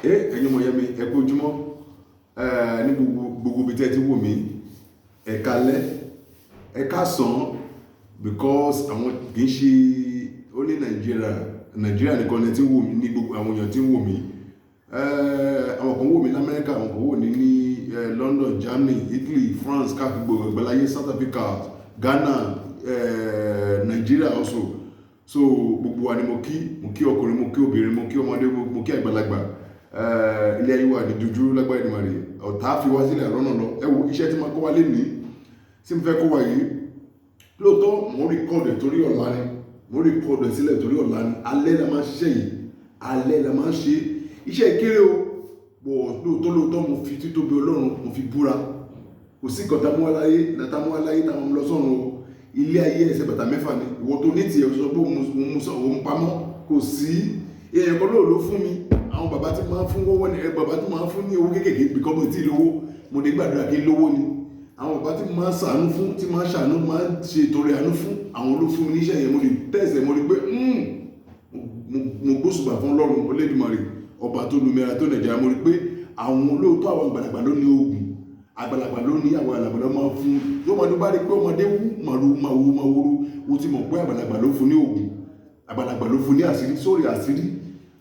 ẹ̀yin ọmọ yẹn mi ẹ kú ojúmọ́ ní gbogbo ibi tẹ́ ti wò mí ẹ kálẹ́ ẹ káàsán because àwọn kì í ṣe ó ní nàìjíríà nìkan ní tí ń wò mí ní gbogbo àwọn èèyàn tí ń wò mí àwọn kan wò mí ní Amẹ́ríkà àwọn kan wò ní London, Germany, Italy, France, káàkiri gbogbo Àgbáláyé, South Africa, Ghana, Nigeria also. So gbogbo wa ni mo kí ọkùnrin, mo kí obìnrin, mo kí ọmọdé, mo kí àgbàlagbà. Ilé ayé wa ní dúdú lágbára Èdùmàrè, ọ̀tá fi wá sílẹ̀ àrọ́nà lọ. Ẹ wo iṣẹ́ tí máa kọ́ wa lénìí tí mo fẹ́ kọ́ wa yìí lóòótọ́ mo rìkọ́ọ̀dù torí ọ̀la ni mo rìkọ́ọ̀dù sílẹ̀ torí ọ̀la ni alẹ́ la máa ń ṣiṣẹ́ yìí alẹ́ la máa ń ṣe iṣẹ́ ìkéré o bọ̀ lóòótọ́ mo fi títóbi Ọlọ́run mo fi búra kò sí nǹkan táwọn aláyé táwọn lọ sọ́run o ilé ayé ẹsẹ̀ bàtà mẹ́fà ni ìwọ tó ní tiẹ̀ sọ pé òun pamọ́ kò sí èèyàn kan ló fún mi àwọn bàbá tí máa ń fún wọ́wọ́ ni bàbá tí máa ń fún ní owó kéékèèké bìkọ́ mo ti lówó mo dé gbàdúrà kí lówó ni àwọn bàbá tí máa ń ṣàánú fún tí máa ń ṣàánú máa ń ṣe ìtọrẹ àánú fún àwọn ló fún mi níṣẹ́ yẹn mo lè tẹ̀sẹ̀ mo rí pé mo gbóṣùbà fún Ọlọ́run Olódùmarè ọba tó lu mẹ́ra tó Nàìjíríà mo rí pé àwọn olóòótọ́ àwọn àgbàlagbà ló ní oògùn àgbàlagbà ló ní àwọn àgbàlagbà máa fún yóò máa dúbá rí pé ọmọdé wú màwúrú ó ti mọ̀ pé àgbàlagbà ló fún ní oògùn àgbàlagbà ló fún ní àṣírí sórí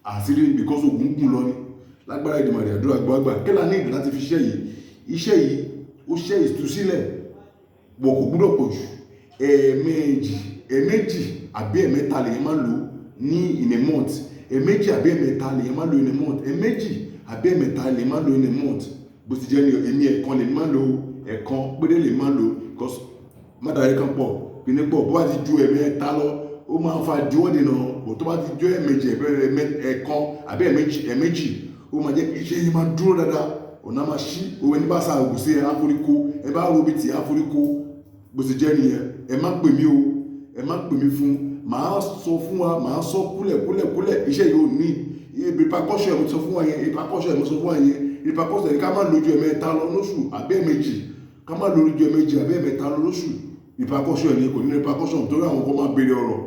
àṣírí because oògùn gùn lọ ní lágbára Èdùmàrè àdúrà gbọ́gbà kí la ní ìdí láti fi iṣẹ́ yìí ó ṣe ìtúsílẹ̀ wọ̀ kò gbúdọ̀ pọ̀ jù ẹ̀ẹ̀mejì àbí ẹ̀mẹ́ta lèyàn máa lò ní in a month ẹ̀ẹ̀mejì àbí ẹ̀mẹ́ta lèyàn máa lò in a month ẹ̀ẹ̀mejì àbí ẹ̀mẹ́ta lèyàn máa lò in a month bó ti jẹ́ ní èmi ẹ̀kan lè máa lò ẹ̀kan péré lè máa lò because mádàrí kan pọ̀ bí ní pọ̀ bó bá ti ju ẹ̀mẹ́ta lọ ó máa ń fa díwọ́ dènà bó tó bá ti ju ẹ̀ẹ̀mejì ẹ̀kan àbí ẹ̀ẹ̀mejì ó máa jẹ́ iṣẹ́ yìí máa dúró dáadáa ọ̀nà máa ṣí owó ní bá sa ògùn sí ẹ áfóríkó ẹ bá robi tí áfóríkó bó ti jẹ́ nìyẹn ẹ má pè mí o ẹ má pè mí fún màá sọ fún wa màá sọ kúlẹ̀ iṣẹ́ yìí ò ní repercussion mo sọ fún wa yẹn repercussion yẹn ká má lójú ẹ̀mẹ́ta lọ lóṣù àbẹ́ ẹ̀mejì ká má lójú ẹ̀mejì àbẹ́ ẹ̀mẹ́ta lọ lóṣù repercussion yẹn kò ní repercussion torí àwọn kan máa béèrè ọ̀rọ̀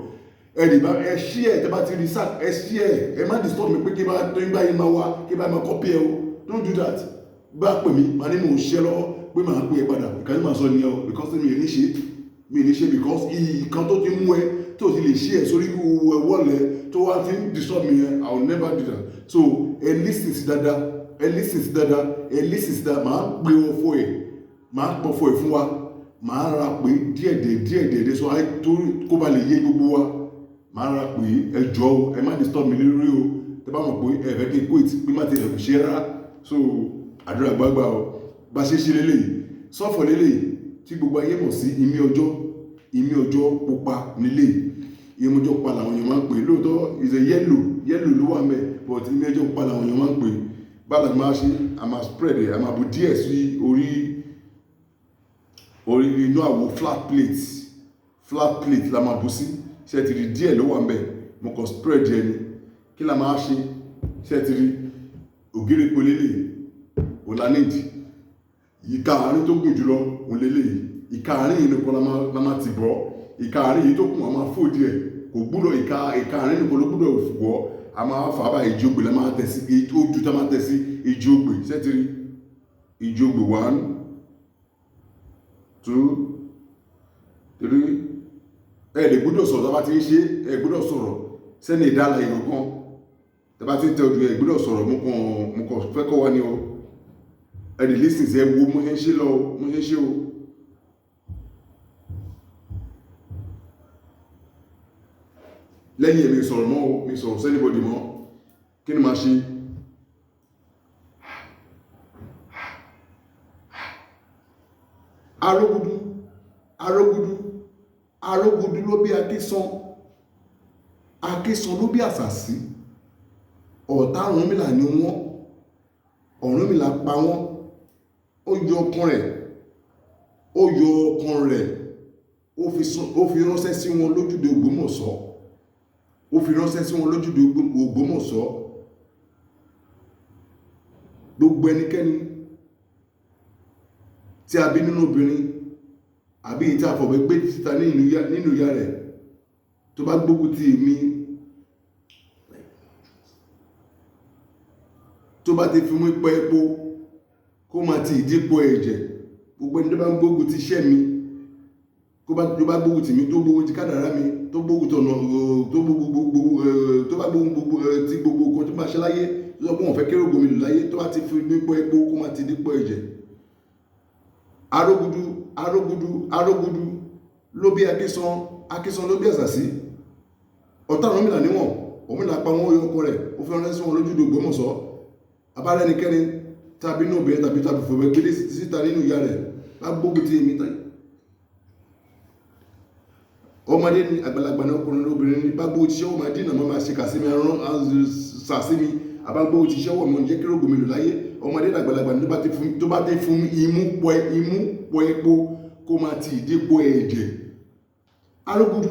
ẹ ṣí ẹ tẹ bá ti rí sáà ẹ ṣí ẹ má disturb mi pé kí bá tó ń bá yín máa wá kí bá máa copy ẹ o don't do that bá pè mí máa ní mò ń ṣiṣẹ́ lọ́wọ́ pé màá pè é padà ìkànnì máa sọ nìyẹn o because mi ò ní ṣe because ìkan tó ti mú ẹ tó ti lè ṣí ẹ sórí wọ́ọ̀lẹ̀ tó wá fi ń disturb mi yẹn I will never do that so ẹ listen sí dáadáa máa gbé wọn fún ẹ máa pọ̀ fún ẹ fún wa máa ra pé díẹ̀dẹ̀ so kó ba lè yé gbogbo wa máa ra pé ẹ jọ̀ọ́ ẹ má disturb mi lórí o tẹ bá mọ̀ pé ẹ fẹ́ kí n quit pé má ti ẹ̀ ṣe rárá so àdúrà gbágbá o bá ṣe lélẹ̀ sọ́fọ̀ lélẹ̀ tí gbogbo ayé mọ̀ sí ìmí ọjọ́ pupa nílé ìmí ọjọ́ pupa làwọn èèyàn máa ń pè lóòótọ́ ìṣe yẹ́lò ló wà mẹ́ but ìmí ọjọ́ pupa làwọn èèyàn máa ń pè bára máa ṣe a máa spread ẹ̀ a máa bu díẹ̀ sí orí inú àwo flat plate la máa bu sí ṣe ti rí díẹ̀ ló wà mẹ́ mo kàn spread ẹ̀ ni kí la máa ṣe ṣe ti rí ògiri polélè olanidi ìka àárín tó gùn jùlọ òun lélẹ̀ ìka àárín yìí nìkan la máa ti bọ́ ìka àárín yìí tó kùn a máa fòdì ẹ̀ kò gbúdọ̀ ìka àárín nìkan ló gbúdọ̀ wọ́ a máa fà bá ìjì ògbè la máa tẹ̀ sí ojú tá máa tẹ̀ sí ìjì ògbè sẹ́tìrì ìjì ògbè 1 2 3 ẹ̀ lè gbúdọ̀ sọ̀rọ̀ tá bá ti ń ṣe ẹ̀ gbúdọ̀ sọ̀rọ̀ sẹ́ni ìdálà ìrọ̀kan tá bá ti ń tẹ ojú ẹ̀ gbúdọ̀ sọ̀rọ̀ mo kàn fẹ́ kọ́ wa ní o ẹni listen sí ẹwọ mo ṣe ń ṣe lọ mo ṣe ń ṣe o lẹ́yìn èmi sọ̀rọ̀ mọ́ o mi sọ̀rọ̀ sẹ́nibọ̀dì mọ́ kí ni máa ṣe arógudu ló bí akísan ló bí àṣàsí ọ̀tá Ọ̀rúnmìlà ni wọ́n Ọ̀rúnmìlà pa wọ́n ó yọ ọkàn rẹ̀ ó fi ránṣẹ́ sí wọn lójúde Ògbómọ̀ṣọ́ gbogbo ẹnikẹ́ni tí a bí nínú obìnrin àbí ìta àfọ̀bẹ́ gbé síta nínú ìyá rẹ̀ tó bá gbógun ti èmi tó bá ti fi mú pẹ́ epo kó máa ti ìdípò ẹ̀jẹ̀. Gbogbo ẹni tó bá ń gbógun ti iṣẹ́ mi, tó bá gbógun tì mí, tó gbógun ti kádàrá mi, tó gbógun tọ̀nà, tó bá gbógun ti gbogbo nǹkan tó máa ṣe láyé, tó sọ pé wọ́n fẹ́ kéré ògo mi lò láyé, tó bá ti fi dípò epo kó máa ti dípò ẹ̀jẹ̀. Arógudu ló bí Akísan ló bí Àṣàsí. Ọ̀tá Ọ̀rúnmìlà níwọ̀n, Ọ̀rúnmìlà pa wọ́n yọ ọkọ rẹ̀, ó fi ránṣẹ́ sí wọn lójúde Ògbómọ̀ṣọ́. Abárẹ́nikẹ́ni tàbí inú obìnrin tàbí fòfẹ́ gbélé síta nínú ìyá rẹ̀ bá gbógun ti èmi tán. Ọmọdé ni àgbàlagbà ní ọkùnrin lóbìnrin ní bá gbógun ti ṣẹ́wọ́ máa dínà máa ṣe kà sí mi, ẹran sàsí mi, àbá gbógun ti ṣẹ́wọ́ mi ò ní jẹ́ kí rògbò mi lò láyé. Ọmọdé ní àgbàlagbà ní tó bá ti fún imú pọ epo kó máa ti ìdípò ẹ̀jẹ̀. Arógudu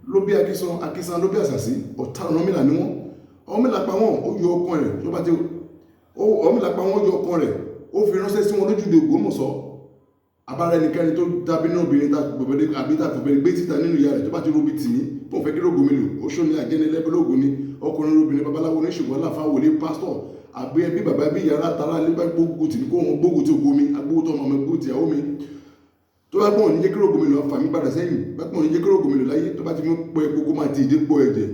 ló bí Akísan ló bí Àṣàsí. Ọ̀tá Ọ̀rúnmìlà ni wọ́n. Ọ̀rúnmìlà pa wọ́n, ó yọ ọkàn rẹ̀, Ọ̀rúnmìlà pa wọ́n, ó yọ ọkàn rẹ̀, ó fi ránṣẹ́ sí wọn lójúde Ògbómọ̀ṣọ́. Abárẹ́nikẹ́ni tó dábí náà obìnrin àbí tàbí gbé síta nínú ìyá rẹ̀ tó bá ti róbi tì mí tó ń fẹ́ kí rògbò mi lò. Oṣó ni àjẹnilẹ́bẹ̀lógún ni ọkùnrin obìnrin babaláwo ní ṣùgbọ́n láfa wòlé pásítọ̀ àgbé ẹbí bàbá bí yàrá tara lé bá gbógun tì mí kó wọn gbógun tí ògo mi agbógun tó ọmọ mi gbógun tì ìyàwó mi. Tó bá gbọ́n ní jẹ́ kí rògbò mi lò fà mí padà sẹ́yìn, bá gbọ́n ní jẹ́ kí rògbò mi lò láyé, tó bá ti mú pọ epo kó máa ti ìdípò ẹ̀jẹ̀.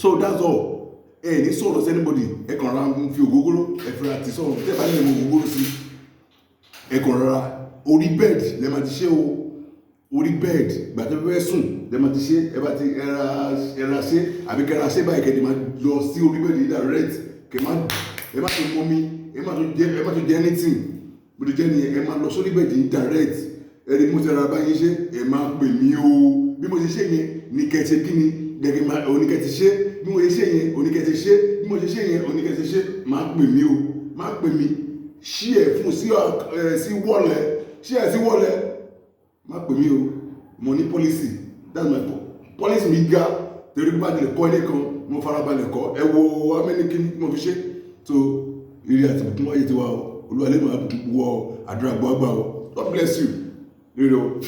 So that's all. Ní sọ̀rọ̀ sí anybody, ẹ kàn ra fi ògógóró, ẹ fi ra ti sọ̀rọ̀, tẹ́ bá nílẹ̀ mọ ògógóró sí, ẹ kàn ra orí bed lẹ́ máa ti ṣe o, orí bed gbàtẹ́ fẹ́ sùn lẹ́ máa ti ṣe, ẹ bá ti ẹra ṣe àbí kẹra ṣe báyìí kẹ́ni máa lọ sí orí bed yìí direct, ẹ má tó mọ́ mi, ẹ má tó jẹ anything, bó ti jẹ́ nìyẹn, ẹ má lọ sórí bed yìí direct, ẹ ní mo ti ra báyìí ṣe, ẹ má pè mí o, bí mo ṣe ṣe yẹn ní kẹ́ ṣe kí ni, gẹ́gẹ́ máa oníkẹ́ ti ṣe, bí mo ṣe ṣe yẹn oníkẹ́ ti ṣe, bí mo ṣe ṣe yẹn oníkẹ́ ti ṣe, máa pè mí o, máa pè mí, ṣí ẹ̀ fún sí wọ́lẹ̀, máa pè mí o, mo ní policy, that's my policy mi ga, torí bá tilẹ̀ kọ́ ilé kan, mo farabalẹ̀ kọ́, ẹ wo amẹ́nìkí mo fi ṣe, so eré àti bùkún wáyé ti wá o, olúwa lè máa wọ àdúrà gbọ́ àgbà o, God bless you, rere o.